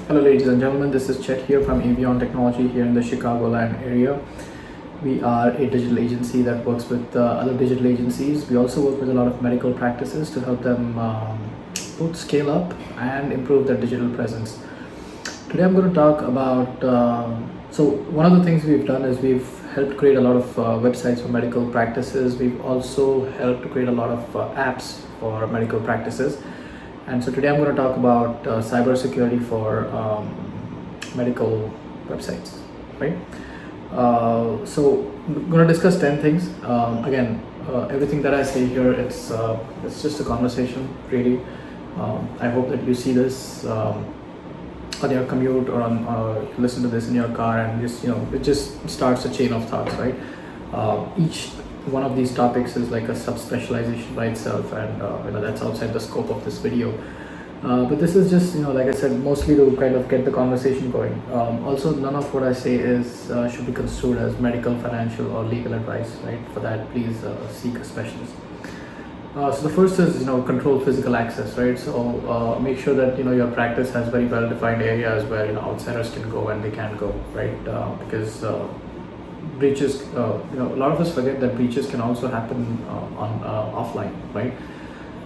Hello ladies and gentlemen, this is Chet here from Avion Technology here in the Chicagoland area. We are a digital agency that works with other digital agencies. We also work with a lot of medical practices to help them both scale up and improve their digital presence. Today I'm going to talk about, so one of the things we've done is we've helped create a lot of websites for medical practices. We've also helped create a lot of apps for medical practices. And so today I'm going to talk about cybersecurity for medical websites, right? So I'm going to discuss 10 things. Everything that I say here, it's just a conversation, really. I hope that you see this on your commute or listen to this in your car, and it just starts a chain of thoughts, right? Each one of these topics is like a subspecialization by itself, and that's outside the scope of this video. But this is just, like I said, mostly to kind of get the conversation going. Also, none of what I say is should be construed as medical, financial, or legal advice, right? For that, please seek a specialist. So the first is, control physical access, right? So make sure that, your practice has very well-defined areas where, outsiders can go and they can't go, right? Because breaches, a lot of us forget that breaches can also happen on offline, right?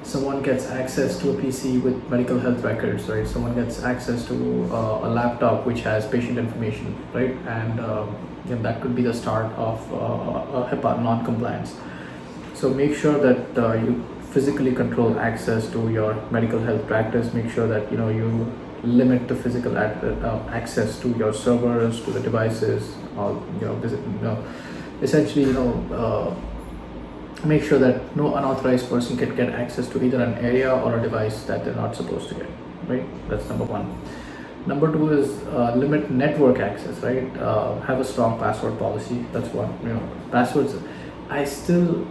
Someone gets access to a PC with medical health records, right? Someone gets access to a laptop which has patient information, right? And that could be the start of a HIPAA non-compliance. So make sure that you physically control access to your medical health practice. Make sure that you limit the physical access to your servers, to the devices, or essentially make sure that no unauthorized person can get access to either an area or a device that they're not supposed to get, right? That's number one. Number two is limit network access, right? Have a strong password policy. That's one. Passwords. I still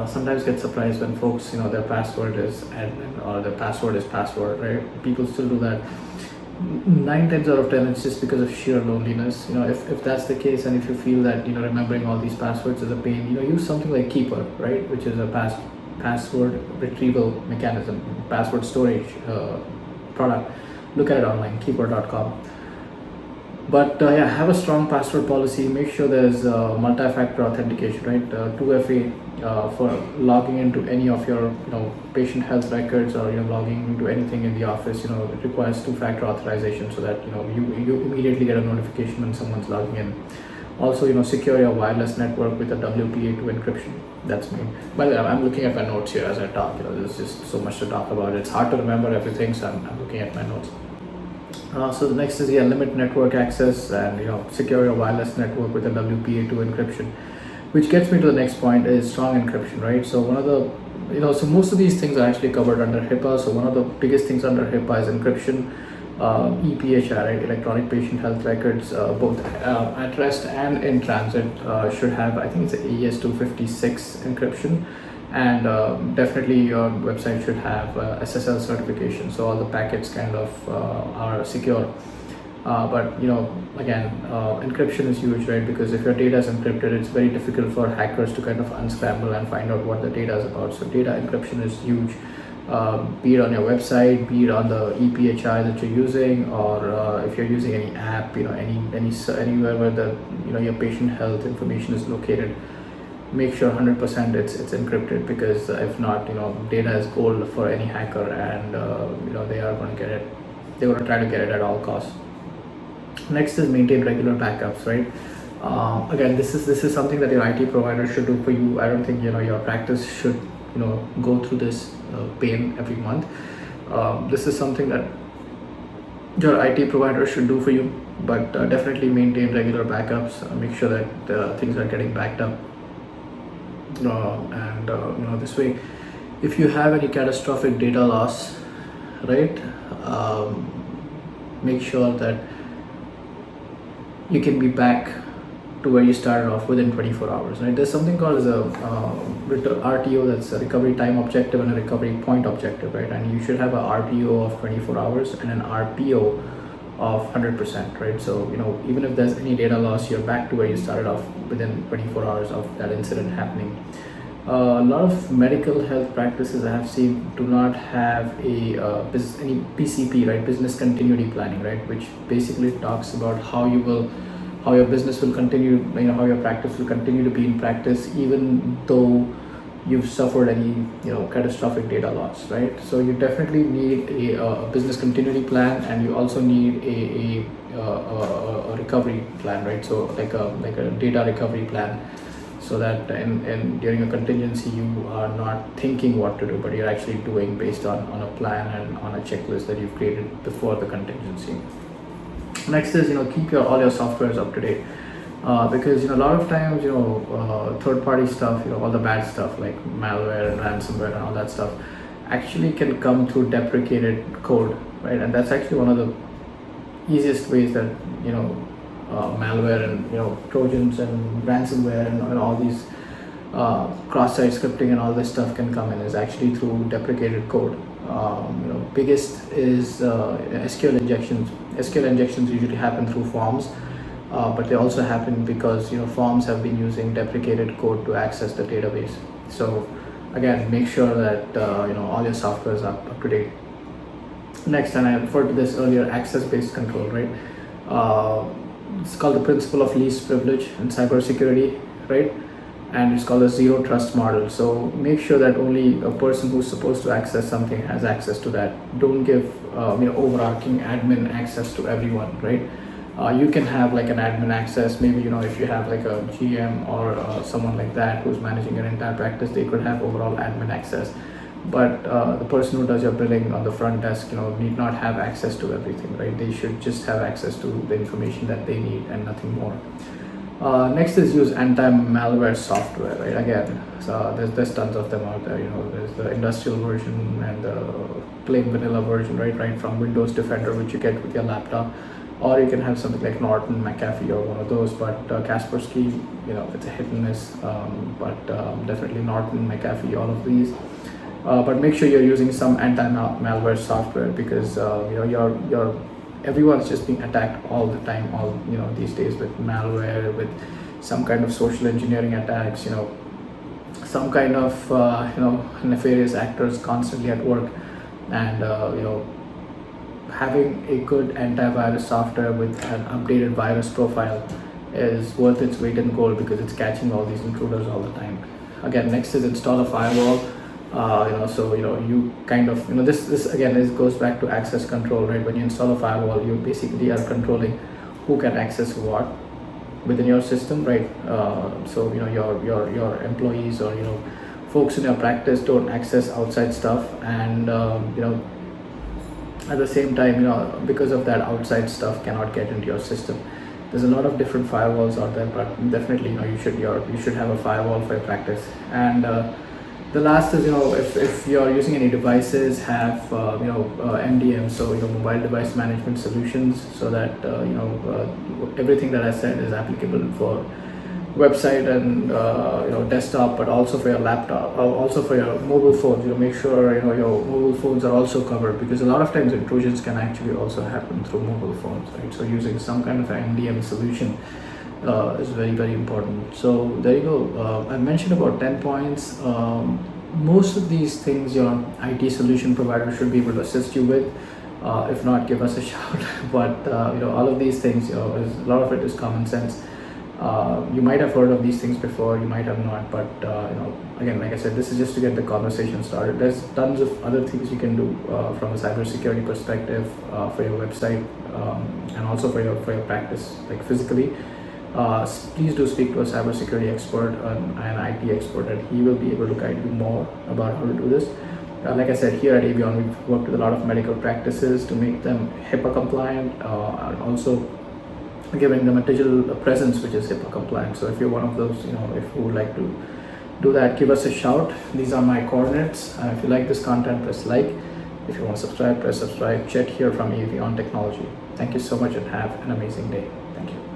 sometimes get surprised when folks, their password is admin or their password is password, right? People still do that. 9 times out of 10, it's just because of sheer loneliness. If that's the case, and if you feel that remembering all these passwords is a pain, use something like Keeper, right, which is a password retrieval mechanism, password storage product. Look at it online, keeper.com. But have a strong password policy. Make sure there's multi-factor authentication, right? 2FA for logging into any of your patient health records, or logging into anything in the office. It requires 2-factor authorization so that you immediately get a notification when someone's logging in. Also, secure your wireless network with a WPA2 encryption. That's me. By the way, I'm looking at my notes here as I talk. There's just so much to talk about. It's hard to remember everything, so I'm looking at my notes. So the next is limit network access, and secure your wireless network with a WPA2 encryption, which gets me to the next point is strong encryption, right? So one of the so most of these things are actually covered under HIPAA. So one of the biggest things under HIPAA is encryption. EPHR, right? Electronic patient health records, both at rest and in transit, should have, I think it's an AES-256 encryption. And definitely your website should have SSL certification, so all the packets kind of are secure. But again, encryption is huge, right? Because if your data is encrypted, it's very difficult for hackers to kind of unscramble and find out what the data is about. So data encryption is huge, be it on your website, be it on the EPHI that you're using, or if you're using any app, anywhere where the your patient health information is located. Make sure 100% it's encrypted, because if not, data is gold for any hacker, and they are going to get it. They're going to try to get it at all costs. Next is maintain regular backups, right? Again, this is something that your IT provider should do for you. I don't think your practice should go through this pain every month. This is something that your IT provider should do for you, but definitely maintain regular backups. Make sure that things are getting backed up. This way, if you have any catastrophic data loss, right, make sure that you can be back to where you started off within 24 hours, right? There's something called as a RTO, that's a recovery time objective, and a recovery point objective, right? And you should have a RTO of 24 hours and an RPO of 100%, right? So even if there's any data loss, you're back to where you started off within 24 hours of that incident happening. A lot of medical health practices I have seen do not have any PCP, right? Business continuity planning, right? Which basically talks about how your business will continue, how your practice will continue to be in practice, even though you've suffered any, catastrophic data loss, right? So you definitely need a business continuity plan, and you also need a recovery plan, right? So like a data recovery plan, so that during a contingency you are not thinking what to do, but you're actually doing based on a plan and on a checklist that you've created before the contingency. Next is, keep all your softwares up to date, because a lot of times, third party stuff, all the bad stuff like malware and ransomware and all that stuff actually can come through deprecated code, right? And that's actually one of the easiest ways that malware and trojans and ransomware and all these cross-site scripting and all this stuff can come in, is actually through deprecated code. Biggest is SQL injections. SQL injections usually happen through forms, but they also happen because forms have been using deprecated code to access the database. So again, make sure that all your software is up to date. Next, and I referred to this earlier, access-based control, right? It's called the principle of least privilege in cybersecurity, right? And it's called a zero trust model. So make sure that only a person who's supposed to access something has access to that. Don't give overarching admin access to everyone, right? You can have like an admin access, maybe if you have like a GM or someone like that who's managing your entire practice, they could have overall admin access. But the person who does your billing on the front desk, need not have access to everything, right? They should just have access to the information that they need and nothing more. Next is use anti-malware software, right? Again, so there's tons of them out there. There's the industrial version and the plain vanilla version, right from Windows Defender, which you get with your laptop, or you can have something like Norton, McAfee, or one of those. But Kaspersky, it's a hit and miss. But definitely Norton, McAfee, all of these. But make sure you're using some anti-malware software, because everyone's just being attacked all the time, these days, with malware, with some kind of social engineering attacks, some kind of nefarious actors constantly at work. And having a good antivirus software with an updated virus profile is worth its weight in gold, because it's catching all these intruders all the time. Again, next is install a firewall. So you kind of this again goes back to access control, right? When you install a firewall, you basically are controlling who can access what within your system, right? So your employees or folks in your practice don't access outside stuff, and at the same time, because of that, outside stuff cannot get into your system. There's a lot of different firewalls out there, but definitely you should have a firewall for your practice. And the last is, if you're using any devices, have MDM, so mobile device management solutions, so that everything that I said is applicable for website and desktop, but also for your laptop, also for your mobile phones. Make sure your mobile phones are also covered, because a lot of times intrusions can actually also happen through mobile phones, right? So using some kind of an MDM solution is very, very important. So there you go. I mentioned about 10 points. Most of these things your IT solution provider should be able to assist you with. If not, give us a shout. But all of these things, a lot of it is common sense. You might have heard of these things before, you might have not, but again, like I said, this is just to get the conversation started. There's tons of other things you can do from a cybersecurity perspective for your website, and also for your practice, like physically. Please do speak to a cybersecurity expert, an IT expert, and he will be able to guide you more about how to do this. Like I said, here at Avion, we've worked with a lot of medical practices to make them HIPAA compliant, and also giving them a digital presence which is HIPAA compliant. So if you're one of those, if you would like to do that, give us a shout. These are my coordinates. If you like this content, press like. If you want to subscribe, press subscribe. Check here from Avion Technology. Thank you so much, and have an amazing day. Thank you.